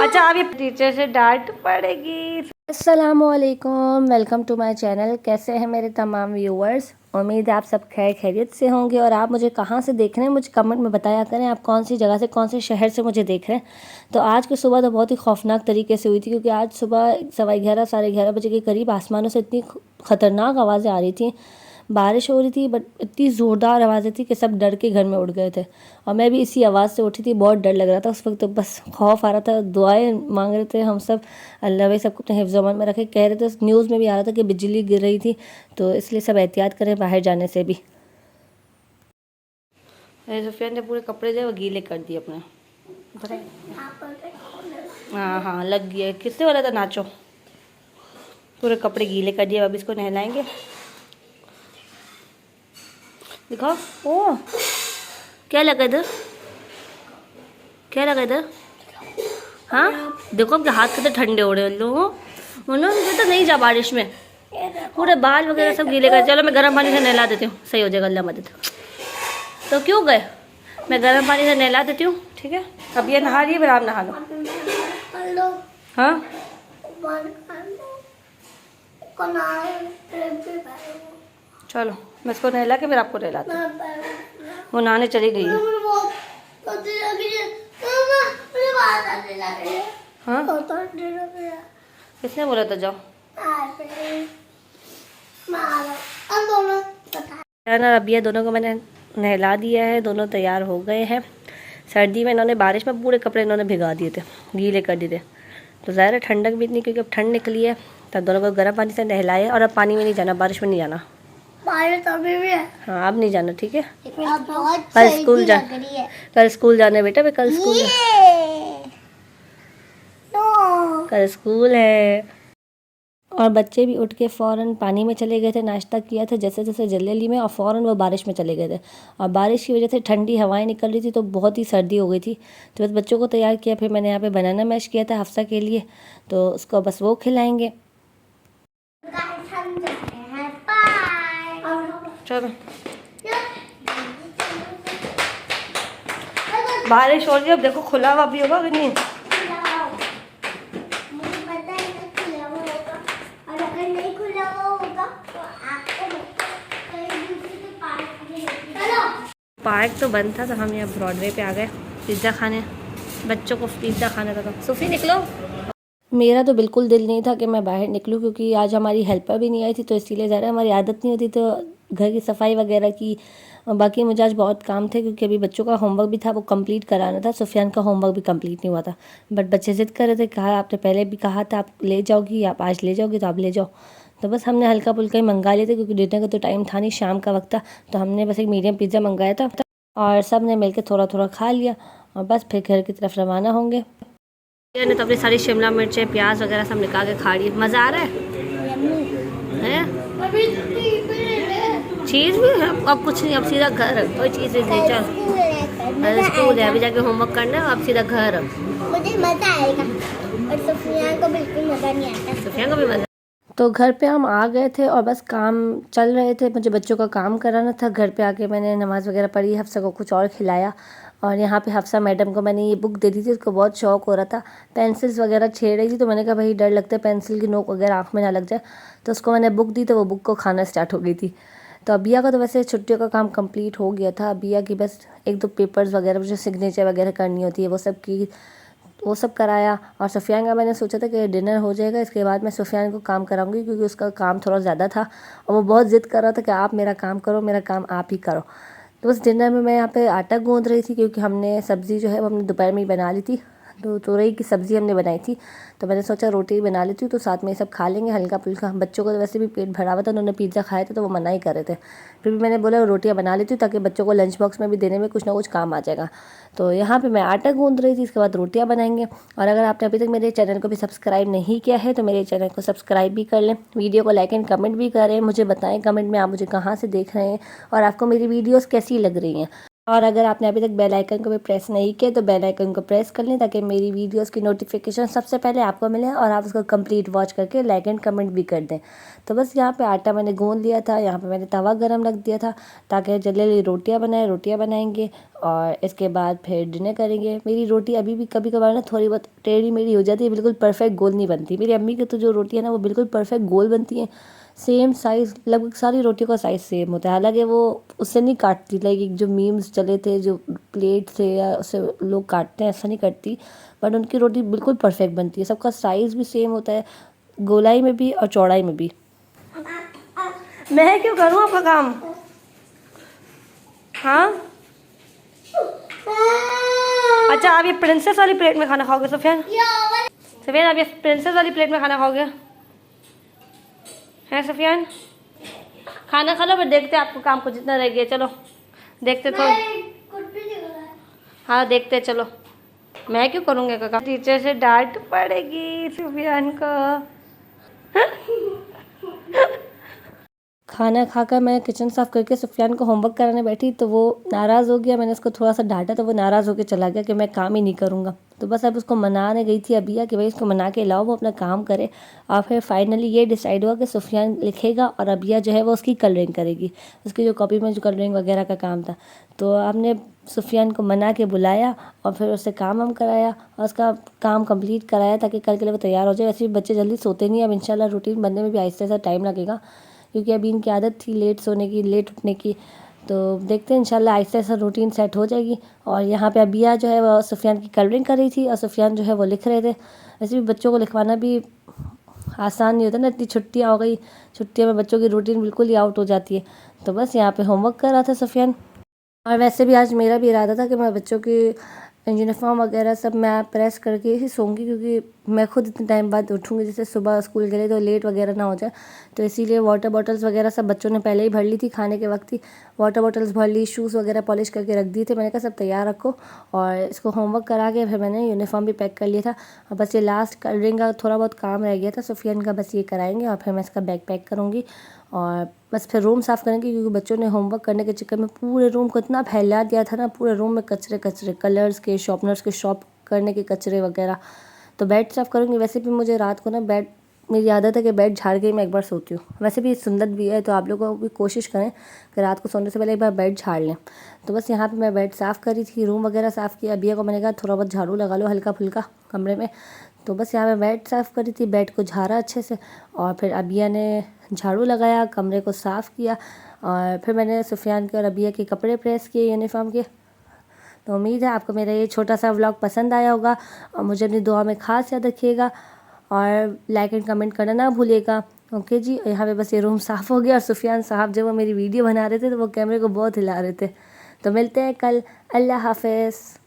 अच्छा अब ये टीचर से डांट पड़ेगी। अस्सलामुअलैकुम, वेलकम टू माय चैनल। कैसे हैं मेरे तमाम व्यूअर्स? उम्मीद है आप सब खैर खैरियत से होंगे। और आप मुझे कहाँ से देख रहे हैं मुझे कमेंट में बताया करें, आप कौन सी जगह से कौन से शहर से मुझे देख रहे हैं। तो आज की सुबह तो बहुत ही खौफनाक तरीके से हुई थी, क्योंकि आज सुबह 11:15 11:30 बजे के करीब आसमानों से इतनी ख़तरनाक आवाज़ें आ रही थी। बारिश हो रही थी बट इतनी ज़ोरदार आवाज़ें थी कि सब डर के घर में उठ गए थे। और मैं भी इसी आवाज़ से उठी थी, बहुत डर लग रहा था उस वक्त। तो बस खौफ आ रहा था, दुआएं मांग रहे थे हम सब, अल्लाह भाई सबको अपने हिफ्ज़ अमान में रखे। कह रहे थे, न्यूज़ में भी आ रहा था कि बिजली गिर रही थी, तो इसलिए सब एहतियात करें बाहर जाने से भी। सुफियान ने पूरे कपड़े जो वो गीले कर दिए अपने। हाँ हाँ लग गया, किसने बोला था नाचो। पूरे कपड़े गीले कर दिए, अब इसको नहलाएंगे। दिखाओ, ओ क्या लगा इधर, क्या लगा इधर? हाँ देखो आपके हाथ कितने ठंडे हो रहे हैं लोगों ना। तो नहीं जा बारिश में, पूरे बाल वगैरह सब गीले कर। चलो मैं गर्म पानी से नहला देती हूँ, सही हो जाएगा, अल्लाह मदद। तो क्यों गए, मैं गर्म पानी से नहला देती हूँ, ठीक है? अब ये नहा रही है, फिर आप नहा लो। हाँ चलो मैं इसको नहला के फिर आपको नहलाती हूँ। वो नहाने चली गई है। हाँ किसने बोला था जाओ? रबिया दोनों को मैंने नहला दिया है, दोनों तैयार हो गए हैं। सर्दी में इन्होंने बारिश में पूरे कपड़े इन्होंने भिगा दिए थे, गीले कर दिए थे। तो ज़्यादा ठंडक भी इतनी, क्योंकि अब ठंड निकली है। तब दोनों को गर्म पानी से नहलाए। और अब पानी में नहीं जाना, बारिश में नहीं जाना। अभी भी है। हाँ अब नहीं जाना, ठीक है? कल स्कूल जा, कल स्कूल जाना है बेटा, कल स्कूल कल स्कूल है। और बच्चे भी उठ के फ़ौरन पानी में चले गए थे, नाश्ता किया था जैसे जैसे जल्दी में, और फ़ौरन वो बारिश में चले गए थे। और बारिश की वजह से ठंडी हवाएं निकल रही थी, तो बहुत ही सर्दी हो गई थी। तो बस बच्चों को तैयार किया, फिर मैंने यहाँ पे बनाना मैश किया था हफ्सा के लिए, तो उसको बस वो खिलाएंगे। चलो बारिश हो रही है, अब देखो खुला हुआ भी होगा कि नहीं। पार्क तो बंद था, तो हम यहाँ ब्रॉडवे पे आ गए पिज़्ज़ा खाने। बच्चों को पिज़्ज़ा खाना था। तो सूफी निकलो। मेरा तो बिल्कुल दिल नहीं था कि मैं बाहर निकलूं, क्योंकि आज हमारी हेल्पर भी नहीं आई थी, तो इसीलिए ज़रा हमारी आदत नहीं होती तो घर की सफाई वगैरह की। बाकी मुझे आज बहुत काम थे, क्योंकि अभी बच्चों का होमवर्क भी था, वो कंप्लीट कराना था। सुफियान का होमवर्क भी कंप्लीट नहीं हुआ था, बट बच्चे ज़िद कर रहे थे। कहा आपने पहले भी कहा था आप ले जाओगी, आप आज ले जाओगी तो आप ले जाओ। तो बस हमने हल्का फुल्का ही मंगा लिए थे, क्योंकि डिनर का तो टाइम था नहीं, शाम का वक्त था। तो हमने बस एक मीडियम पिज़्ज़ा मंगाया था, और सब ने मिलकर थोड़ा थोड़ा खा लिया, और बस फिर घर की तरफ रवाना होंगे। ने तो अपनी सारी शिमला मिर्चें प्याज वगैरह सब निकाल के खा रही है। मज़ा आ रहा है? चीज़ भी है? अब कुछ नहीं, अब सीधा घर, कोई चीज़ नहीं। चल स्कूल है, अभी जाके होमवर्क करना है, अब सीधा घर। मुझे मज़ा आएगा, और सुफियान को बिल्कुल मज़ा नहीं आता। सुफियान को भी मज़ा। तो घर पे हम आ गए थे, और बस काम चल रहे थे, मुझे बच्चों का काम कराना था। घर पे आके मैंने नमाज़ वगैरह पढ़ी, हफ्सा को कुछ और खिलाया। और यहाँ पे हफ्सा मैडम को मैंने ये बुक दे दी थी, उसको बहुत शौक़ हो रहा था। पेंसिल्स वगैरह छेड़ रही थी, तो मैंने कहा भाई डर लगता है पेंसिल की नोक वगैरह आँख में ना लग जाए, तो उसको मैंने बुक दी, तो वो बुक को खाना स्टार्ट हो गई थी। तो अबिया का तो वैसे छुट्टियों का काम कंप्लीट हो गया था। अबिया की बस 1-2 पेपर्स वगैरह जो सिग्नेचर वगैरह करनी होती है वो सब कराया। और सुफियान का मैंने सोचा था कि डिनर हो जाएगा, इसके बाद मैं सुफियान को काम कराऊंगी, क्योंकि उसका काम थोड़ा ज़्यादा था, और वो बहुत ज़िद कर रहा था कि आप मेरा काम करो, मेरा काम आप ही करो। तो उस डिनर में मैं यहाँ पे आटा गूँध रही थी, क्योंकि हमने सब्ज़ी जो है वो हमने दोपहर में ही बना ली थी। तो तुरई की सब्ज़ी हमने बनाई थी, तो मैंने सोचा रोटी बना लेती हूँ, तो साथ में सब खा लेंगे हल्का फुल्का। बच्चों को तो वैसे भी पेट भरा हुआ था, उन्होंने पिज़्ज़ा खाया था, तो वो मना ही कर रहे थे। फिर भी मैंने बोला रोटियाँ बना लेती हूँ, ताकि बच्चों को लंच बॉक्स में भी देने में कुछ ना कुछ काम आ जाएगा। तो यहाँ पे मैं आटा गूँध रही थी, इसके बाद रोटियाँ बनाएंगे। और अगर आपने अभी तक मेरे चैनल को भी सब्सक्राइब नहीं किया है, तो मेरे चैनल को सब्सक्राइब भी कर लें, वीडियो को लाइक एंड कमेंट भी करें। मुझे बताएं कमेंट में आप मुझे कहाँ से देख रहे हैं, और आपको मेरी वीडियोज़ कैसी लग रही हैं। और अगर आपने अभी तक बेल आइकन को भी प्रेस नहीं किया, तो बेल आइकन को प्रेस कर लें, ताकि मेरी वीडियोस की नोटिफिकेशन सबसे पहले आपको मिले, और आप उसको कंप्लीट वॉच करके लाइक एंड कमेंट भी कर दें। तो बस यहाँ पे आटा मैंने गूँध लिया था, यहाँ पे मैंने तवा गरम रख दिया था, ताकि जल्दी रोटियाँ बनाएंगे। और इसके बाद फिर डिनर करेंगे। मेरी रोटी अभी भी कभी कभार ना थोड़ी बहुत टेढ़ी मेढ़ी हो जाती है, बिल्कुल परफेक्ट गोल नहीं बनती। मेरी अम्मी की तो जो रोटी है ना वो बिल्कुल परफेक्ट गोल बनती है, सेम साइज़, लगभग सारी रोटियों का साइज़ सेम होता है। हालांकि वो उससे नहीं काटती, लाइक जो मीम्स चले थे जो प्लेट से या उससे लोग काटते हैं, ऐसा नहीं करती, बट उनकी रोटी बिल्कुल परफेक्ट बनती है। सबका साइज़ भी सेम होता है, गोलाई में भी और चौड़ाई में भी। मैं क्यों करूँ आपका काम? हाँ अच्छा, आप ये प्रिंसेस वाली प्लेट में खाना खाओगे सुफियान? सुफियान आप ये प्रिंसेस वाली प्लेट में खाना खाओगे हैं सुफियान? खाना खा लो, फिर देखते हैं आपको काम को जितना रह गया। चलो देखते थोड़ा। हाँ देखते चलो। मैं क्यों करूँगी काका? टीचर से डांट पड़ेगी सुफियान को। खाना खाकर मैं किचन साफ़ करके सुफियान को होमवर्क कराने बैठी तो वो नाराज़ हो गया। मैंने उसको थोड़ा सा डांटा तो वो नाराज़ होकर चला गया कि मैं काम ही नहीं करूँगा। तो बस अब उसको मनाने गई थी अबिया कि भाई इसको मना के लाओ वो अपना काम करे। और फिर फाइनली ये डिसाइड हुआ कि सुफियान लिखेगा और अबिया जो है वो उसकी कलरिंग करेगी, उसकी जो कॉपी में जो कलरिंग वगैरह का काम था। तो आपने सुफियान को मना के बुलाया और फिर उससे काम वाम कराया और उसका काम कंप्लीट कराया ताकि कल के लिए वो तैयार हो जाए। वैसे भी बच्चे जल्दी सोते नहीं, अब इंशाल्लाह रूटीन बनने में भी आहिस्ता आहिस्ता टाइम लगेगा, क्योंकि अभी इनकी आदत थी लेट सोने की, लेट उठने की। तो देखते हैं इंशाल्लाह आहिस्ता आहिस्ता रूटीन सेट हो जाएगी। और यहाँ पे अबिया जो है वो सुफियान की कलरिंग कर रही थी और सुफियान जो है वो लिख रहे थे। वैसे भी बच्चों को लिखवाना भी आसान नहीं होता ना, इतनी छुट्टियाँ हो गई, छुट्टियों में बच्चों की रूटीन बिल्कुल ही आउट हो जाती है। तो बस यहाँ पे होमवर्क कर रहा था सुफियान। और वैसे भी आज मेरा भी इरादा था कि मैं बच्चों की यूनिफॉर्म वगैरह सब मैं प्रेस करके ही सोऊंगी, क्योंकि मैं खुद इतने टाइम बाद उठूंगी, जैसे सुबह स्कूल के लिए तो लेट वगैरह ना हो जाए। तो इसीलिए वाटर बॉटल्स वगैरह सब बच्चों ने पहले ही भर ली थी, खाने के वक्त ही वाटर बॉटल्स भर ली, शूज़ वगैरह पॉलिश करके रख दिए थे। मैंने कहा सब तैयार रखो, और इसको होमवर्क करा के फिर मैंने यूनिफॉर्म भी पैक कर लिया था। और बस ये लास्ट कलरिंग का थोड़ा बहुत काम रह गया था सुफियान का, बस ये कराएंगे और फिर मैं इसका बैग पैक करूँगी और बस फिर रूम साफ़ करेंगे, क्योंकि बच्चों ने होमवर्क करने के चक्कर में पूरे रूम को इतना फैला दिया था ना, पूरे रूम में कचरे कचरे, कलर्स के, शॉर्पनर्स के शॉप करने के कचरे वगैरह। तो बेड साफ़ करूँगी। वैसे भी मुझे रात को ना बेड, मेरी आदत है कि बेड झाड़ के मैं एक बार सोती हूँ। वैसे भी सुंदर भी है, तो आप लोगों को भी कोशिश करें कि रात को सोने से पहले एक बार बेड झाड़ लें। तो बस यहाँ पे मैं बेड साफ़ करी थी, रूम वगैरह साफ़ किया। अबिया को मैंने कहा थोड़ा बहुत झाड़ू लगा लो हल्का फुल्का कमरे में। तो बस यहाँ पे बेड साफ़ करी थी, बेड को झाड़ा अच्छे से, और फिर अबिया ने झाड़ू लगाया, कमरे को साफ़ किया, और फिर मैंने सुफियान के और अबिया के कपड़े प्रेस किए यूनिफॉर्म के। तो उम्मीद है आपको मेरा ये छोटा सा व्लॉग पसंद आया होगा, और मुझे अपनी दुआ में ख़ास याद रखिएगा और लाइक एंड कमेंट करना ना भूलिएगा। ओके जी, यहाँ पे बस ये रूम साफ़ हो गया। और सुफियान साहब जब वो मेरी वीडियो बना रहे थे तो वो कैमरे को बहुत हिला रहे थे। तो मिलते हैं कल। अल्लाह हाफ़िज़।